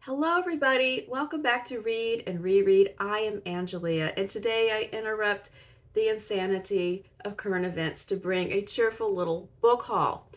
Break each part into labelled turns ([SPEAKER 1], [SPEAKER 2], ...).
[SPEAKER 1] Hello, everybody. Welcome back to Read and Reread. I am Angelia, and today I interrupt the insanity of current events to bring a cheerful little book haul.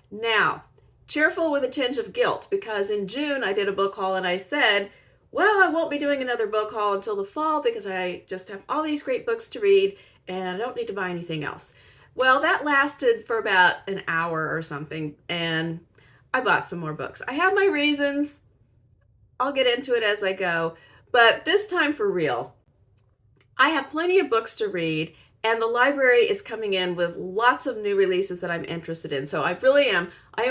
[SPEAKER 1] Now, cheerful with a tinge of guilt, because in June I did a book haul and I said, well, I won't be doing another book haul until the fall because I just have all these great books to read and I don't need to buy anything else. Well, that lasted for about an hour or something, and I bought some more books. I have my reasons. I'll get into it as I go, but this time for real. I have plenty of books to read, and the library is coming in with lots of new releases that I'm interested in. So I am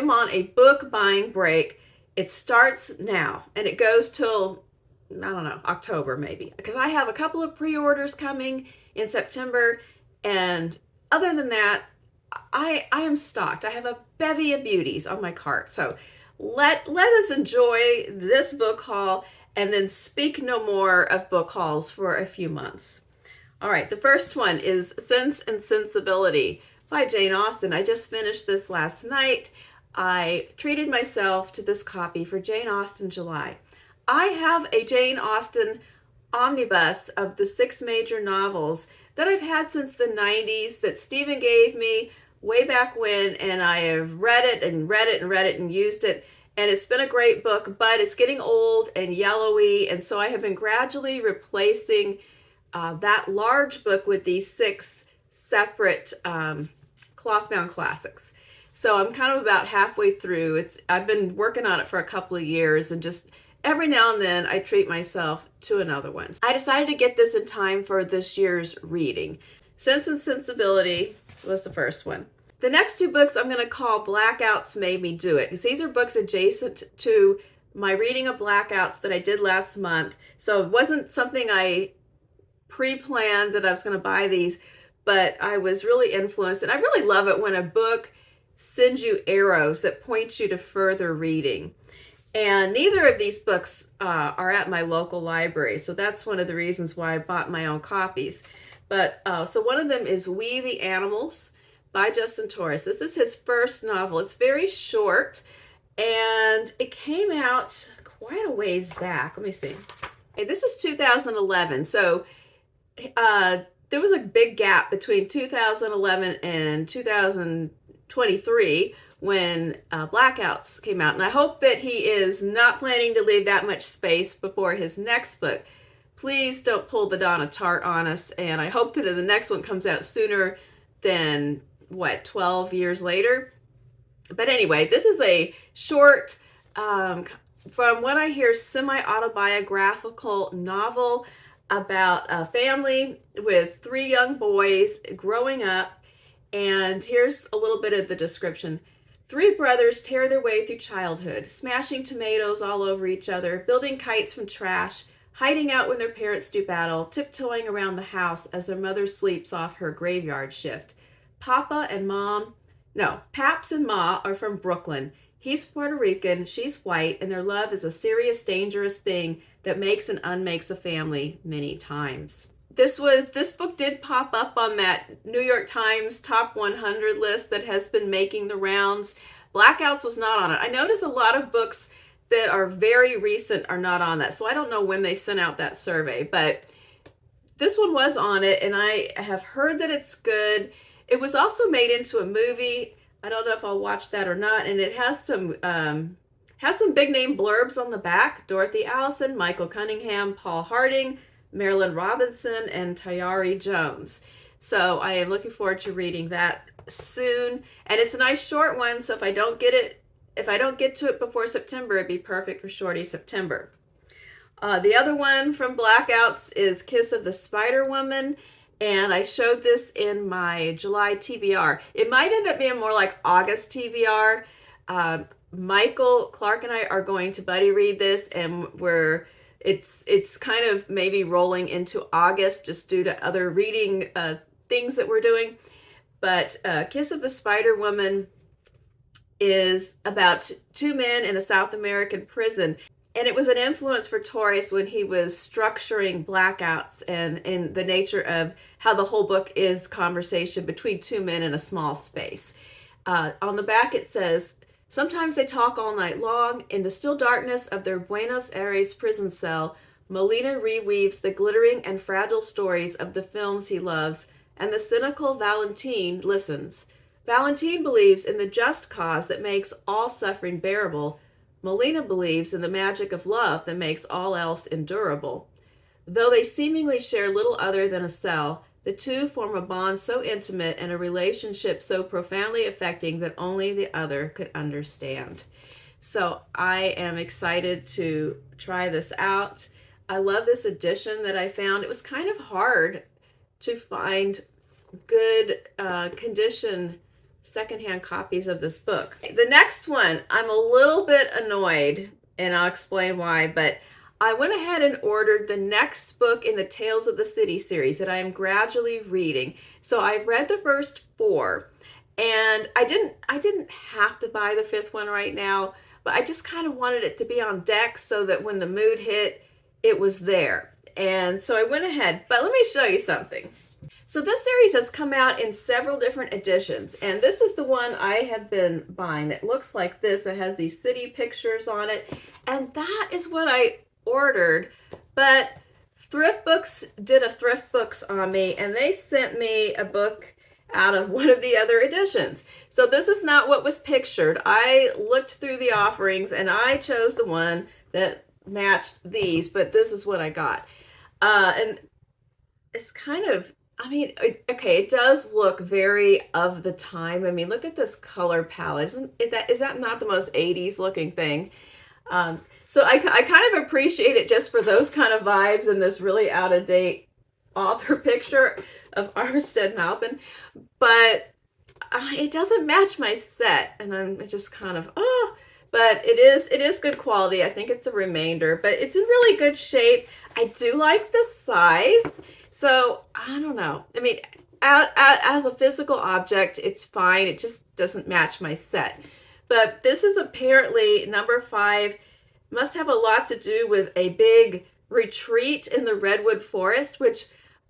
[SPEAKER 1] on a book buying break. It starts now, and it goes till, I don't know, October maybe, because I have a couple of pre-orders coming in September, and other than that, I am stocked. I have a bevy of beauties on my cart. So let us enjoy this book haul and then speak no more of book hauls for a few months. All right, the first one is Sense and Sensibility by Jane Austen. I just finished this last night. I treated myself to this copy for Jane Austen July. I have a Jane Austen omnibus of the 6 major novels that I've had since the 90s that Stephen gave me way back when, and I have read it and read it and read it and used it, and it's been a great book, but it's getting old and yellowy, and so I have been gradually replacing that large book with these 6 separate cloth-bound classics. So I'm kind of about halfway through. I've been working on it for a couple of years, and just every now and then I treat myself to another one. I decided to get this in time for this year's reading. Sense and Sensibility was the first one. The next 2 books I'm going to call Blackouts Made Me Do It, because these are books adjacent to my reading of Blackouts that I did last month. So it wasn't something I pre-planned that I was going to buy these, but I was really influenced. And I really love it when a book sends you arrows that point you to further reading. And neither of these books are at my local library, so that's one of the reasons why I bought my own copies. But so one of them is We the Animals by Justin Torres. This is his first novel. It's very short, and it came out quite a ways back. Let me see. Okay, this is 2011, so there was a big gap between 2011 and 2023 when Blackouts came out, and I hope that he is not planning to leave that much space before his next book. Please don't pull the Donna Tartt on us, and I hope that the next one comes out sooner than, 12 years later? But anyway, this is a short, from what I hear, semi-autobiographical novel about a family with 3 young boys growing up, and here's a little bit of the description. 3 brothers tear their way through childhood, smashing tomatoes all over each other, building kites from trash, hiding out when their parents do battle, tiptoeing around the house as their mother sleeps off her graveyard shift. Paps and Ma are from Brooklyn. He's Puerto Rican, she's white, and their love is a serious, dangerous thing that makes and unmakes a family many times. This book did pop up on that New York Times top 100 list that has been making the rounds. Blackouts was not on it. I noticed a lot of books that are very recent are not on that, so I don't know when they sent out that survey, but this one was on it, and I have heard that it's good. It was also made into a movie. I don't know if I'll watch that or not, and it has some big name blurbs on the back. Dorothy Allison, Michael Cunningham, Paul Harding, Marilyn Robinson, and Tayari Jones. So I am looking forward to reading that soon, and it's a nice short one, so if I don't get to it before September, it'd be perfect for Shorty September. The other one from Blackouts is Kiss of the Spiderwoman, and I showed this in my July TBR. It might end up being more like August TBR. Michael Clark and I are going to buddy read this, and it's kind of maybe rolling into August just due to other reading things that we're doing. But Kiss of the Spiderwoman is about 2 men in a South American prison. And it was an influence for Torres when he was structuring Blackouts, and in the nature of how the whole book is conversation between 2 men in a small space. On the back it says, Sometimes they talk all night long. In the still darkness of their Buenos Aires prison cell, Molina reweaves the glittering and fragile stories of the films he loves, and the cynical Valentine listens. Valentine believes in the just cause that makes all suffering bearable. Molina believes in the magic of love that makes all else endurable. Though they seemingly share little other than a cell, the two form a bond so intimate and a relationship so profoundly affecting that only the other could understand. So I am excited to try this out. I love this edition that I found. It was kind of hard to find good condition secondhand copies of this book. The next one, I'm a little bit annoyed, and I'll explain why, but I went ahead and ordered the next book in the Tales of the City series that I am gradually reading. So I've read the first 4, and I didn't have to buy the 5th one right now, but I just kind of wanted it to be on deck so that when the mood hit, it was there. And so I went ahead, but let me show you something. So this series has come out in several different editions, and this is the one I have been buying that looks like this. It has these city pictures on it, and that is what I ordered. But Thrift Books did a Thrift Books on me, and they sent me a book out of one of the other editions. So this is not what was pictured. I looked through the offerings, and I chose the one that matched these, but this is what I got. And it's kind of, I mean, okay, it does look very of the time. I mean, look at this color palette. Is that not the most 80s looking thing? So I kind of appreciate it just for those kind of vibes and this really out of date author picture of Armistead Maupin, but it doesn't match my set, and I'm just kind of, but it is good quality. I think it's a remainder, but it's in really good shape. I do like the size. So, I don't know. I mean, as a physical object, it's fine. It just doesn't match my set. But this is apparently number 5. Must have a lot to do with a big retreat in the Redwood Forest, which,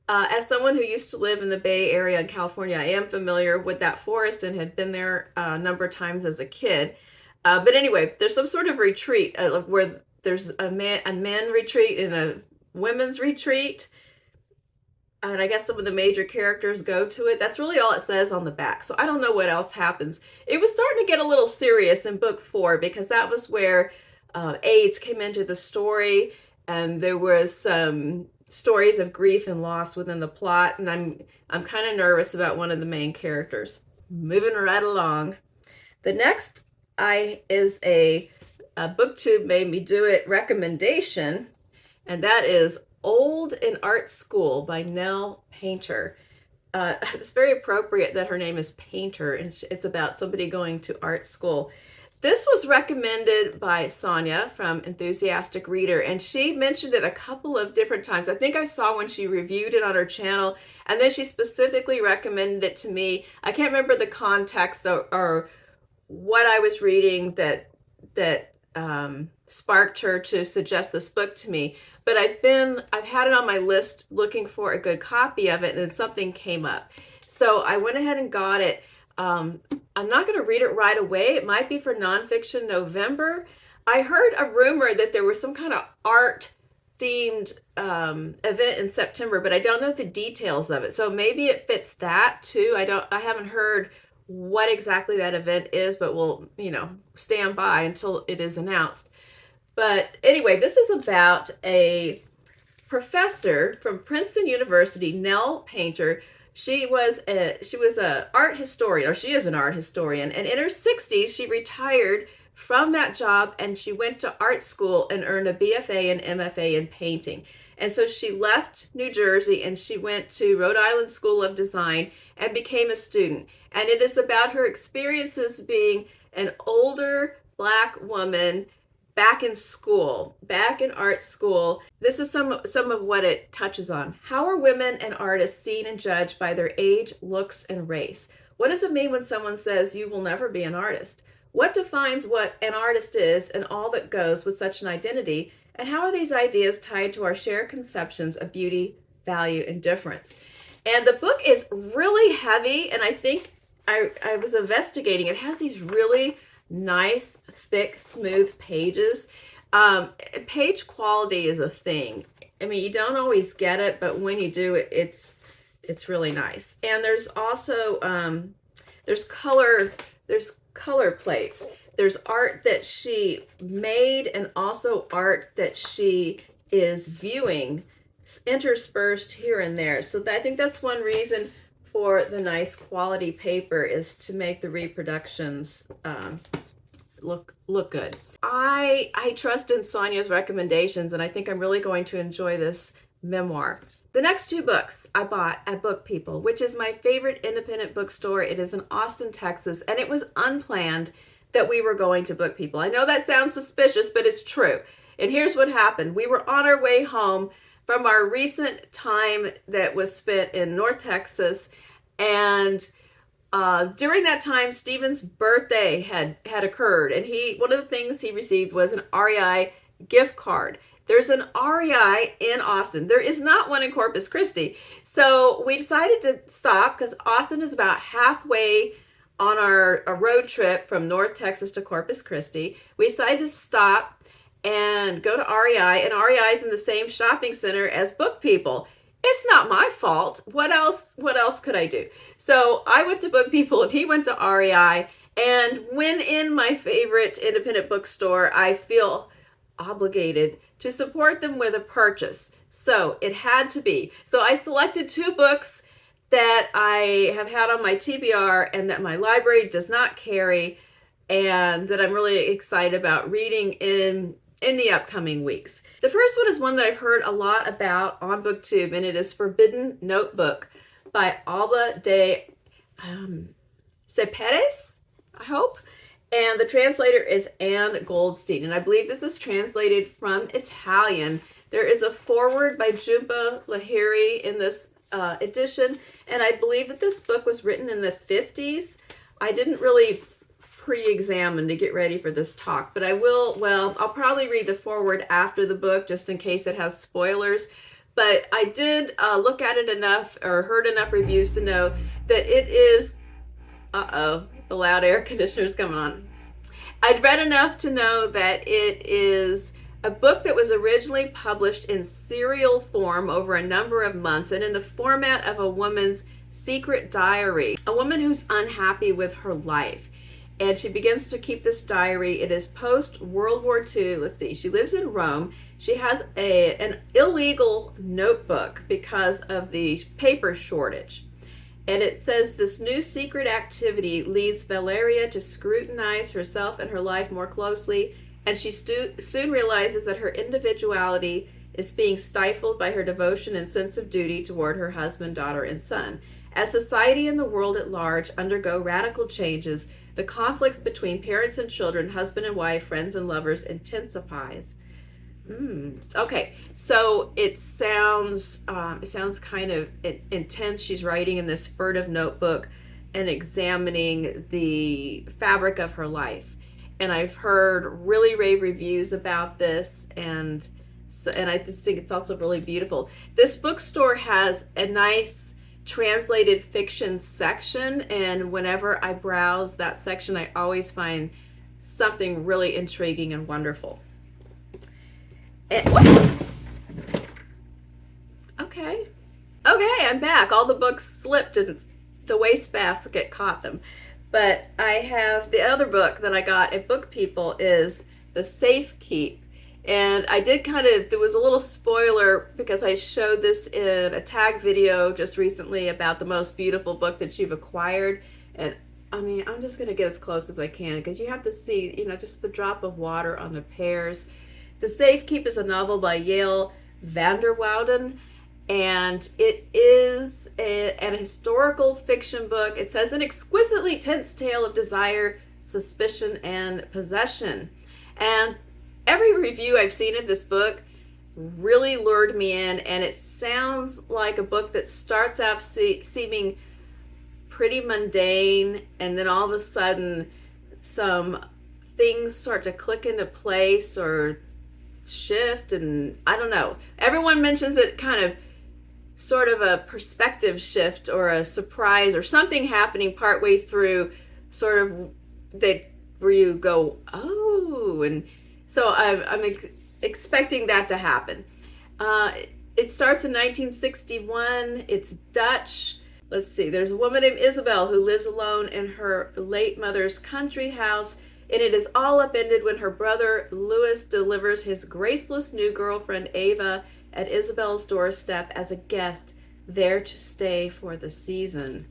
[SPEAKER 1] as someone who used to live in the Bay Area in California, I am familiar with that forest and had been there a number of times as a kid. But anyway, there's some sort of retreat where there's a men retreat and a women's retreat. And I guess some of the major characters go to it. That's really all it says on the back. So I don't know what else happens. It was starting to get a little serious in book 4 because that was where AIDS came into the story, and there was some stories of grief and loss within the plot. And I'm kind of nervous about one of the main characters. Moving right along. The next is a BookTube made me do it recommendation, and that is Old in Art School by Nell Painter. It's very appropriate that her name is Painter, and it's about somebody going to art school. This was recommended by Sonia from Enthusiastic Reader, and she mentioned it a couple of different times. I think I saw when she reviewed it on her channel, and then she specifically recommended it to me. I can't remember the context or what I was reading that sparked her to suggest this book to me. But I've had it on my list looking for a good copy of it, and then something came up. So I went ahead and got it. I'm not going to read it right away. It might be for Nonfiction November. I heard a rumor that there was some kind of art themed event in September, but I don't know the details of it. So maybe it fits that too. I haven't heard what exactly that event is, but we'll, stand by until it is announced. But anyway, this is about a professor from Princeton University, Nell Painter. She was a art historian, or she is an art historian, and in her 60s, she retired from that job and she went to art school and earned a BFA and MFA in painting. And so she left New Jersey and she went to Rhode Island School of Design and became a student. And it is about her experiences being an older Black woman back in school, back in art school. This is some of what it touches on. How are women and artists seen and judged by their age, looks, and race? What does it mean when someone says you will never be an artist? What defines what an artist is and all that goes with such an identity? And how are these ideas tied to our shared conceptions of beauty, value, and difference? And the book is really heavy, and I think I was investigating. It has these really nice, thick, smooth pages. Page quality is a thing. I mean, you don't always get it, but when you do it, it's really nice. And there's also there's color plates. There's art that she made and also art that she is viewing interspersed here and there. So I think that's one reason for the nice quality paper, is to make the reproductions look good. I trust in Sonia's recommendations, and I think I'm really going to enjoy this memoir. The next two books I bought at Book People, which is my favorite independent bookstore. It is in Austen, Texas, and it was unplanned that we were going to Book People. I know that sounds suspicious, but it's true. And here's what happened. We were on our way home from our recent time that was spent in North Texas, and during that time, Stephen's birthday had occurred, and one of the things he received was an REI gift card. There's an REI in Austen. There is not one in Corpus Christi. So we decided to stop because Austen is about halfway on a road trip from North Texas to Corpus Christi. We decided to stop and go to REI, and REI is in the same shopping center as Book People. It's not my fault. What else could I do? So I went to Book People and he went to REI. And when in my favorite independent bookstore, I feel obligated to support them with a purchase. So it had to be. So I selected two books that I have had on my TBR and that my library does not carry, and that I'm really excited about reading in the upcoming weeks. The first one is one that I've heard a lot about on BookTube, and it is Forbidden Notebook by Alba de Cespedes, I hope. And the translator is Anne Goldstein, and I believe this is translated from Italian. There is a foreword by Jumpa Lahiri in this edition, and I believe that this book was written in the 50s. I didn't really pre-examine to get ready for this talk, but I'll probably read the foreword after the book just in case it has spoilers. But I did look at it enough, or heard enough reviews to know that it is, the loud air conditioner is coming on. I'd read enough to know that it is a book that was originally published in serial form over a number of months and in the format of a woman's secret diary, a woman who's unhappy with her life. And she begins to keep this diary. It is post-World War II. Let's see. She lives in Rome. She has an illegal notebook because of the paper shortage. And it says this new secret activity leads Valeria to scrutinize herself and her life more closely. And she soon realizes that her individuality is being stifled by her devotion and sense of duty toward her husband, daughter, and son. As society and the world at large undergo radical changes, the conflicts between parents and children, husband and wife, friends and lovers intensifies. Okay, so it sounds kind of intense. She's writing in this furtive notebook and examining the fabric of her life. And I've heard really rave reviews about this, and I just think it's also really beautiful. This bookstore has a nice translated fiction section, and whenever I browse that section, I always find something really intriguing and wonderful. Okay, I'm back. All the books slipped and the wastebasket caught them. But I have the other book that I got at Book People is the Safekeep. And I did there was a little spoiler because I showed this in a tag video just recently about the most beautiful book that you've acquired. And I mean, I'm just going to get as close as I can because you have to see, just the drop of water on the pears. The Safekeep is a novel by Yael van der Wouden, and it is an historical fiction book. It says an exquisitely tense tale of desire, suspicion, and possession. And every review I've seen of this book really lured me in, and it sounds like a book that starts out seeming pretty mundane, and then all of a sudden some things start to click into place or shift, and I don't know. Everyone mentions it kind of sort of a perspective shift or a surprise or something happening partway through, sort of that where you go, oh, and so I'm expecting that to happen. Uh, it starts in 1961. It's Dutch. Let's see. There's a woman named Isabel who lives alone in her late mother's country house, and it is all upended when her brother Louis delivers his graceless new girlfriend Ava at Isabel's doorstep as a guest there to stay for the season.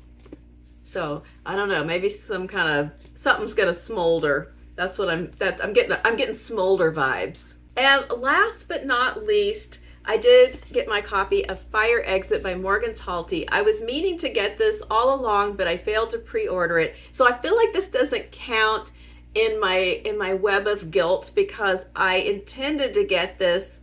[SPEAKER 1] So I don't know. Maybe some kind of something's gonna smolder. That's what I'm getting. I'm getting smolder vibes. And last but not least, I did get my copy of Fire Exit by Morgan Talty. I was meaning to get this all along, but I failed to pre-order it. So I feel like this doesn't count in my web of guilt because I intended to get this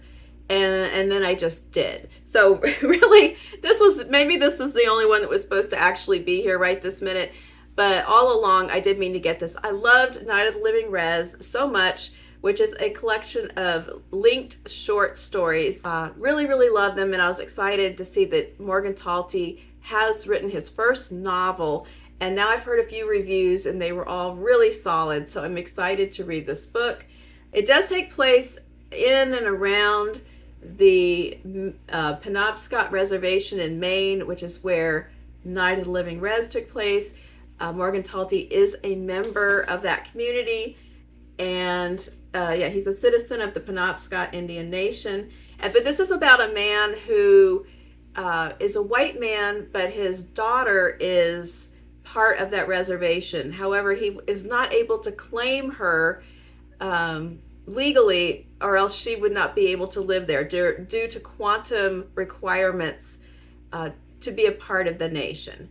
[SPEAKER 1] and then I just did. So really, this is the only one that was supposed to actually be here right this minute. But all along, I did mean to get this. I loved Night of the Living Res so much, which is a collection of linked short stories. Really, really love them, and I was excited to see that Morgan Talty has written his first novel, and now I've heard a few reviews, and they were all really solid, so I'm excited to read this book. It does take place in and around the Penobscot Reservation in Maine, which is where Night of the Living Res took place. Morgan Talty is a member of that community, and he's a citizen of the Penobscot Indian Nation. But this is about a man who is a white man, but his daughter is part of that reservation. However, he is not able to claim her legally, or else she would not be able to live there due to quantum requirements to be a part of the nation.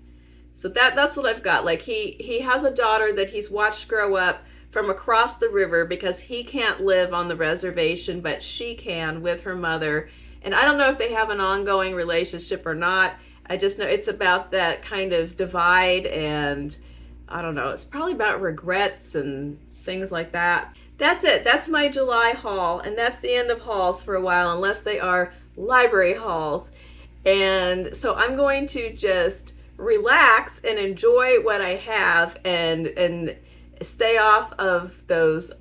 [SPEAKER 1] So that's what I've got. Like he has a daughter that he's watched grow up from across the river because he can't live on the reservation, but she can with her mother. And I don't know if they have an ongoing relationship or not. I just know it's about that kind of divide, and I don't know, it's probably about regrets and things like that. That's it. That's my July haul, and that's the end of hauls for a while, unless they are library hauls. And so I'm going to just relax and enjoy what I have and stay off of those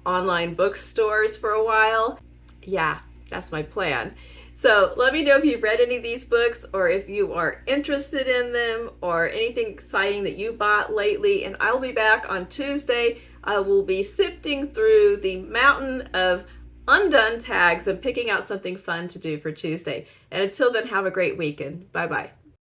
[SPEAKER 1] online bookstores for a while. Yeah, that's my plan. So let me know if you've read any of these books, or if you are interested in them, or anything exciting that you bought lately. And I'll be back on Tuesday. I will be sifting through the mountain of undone tags and picking out something fun to do for Tuesday. And until then, have a great weekend. Bye-bye.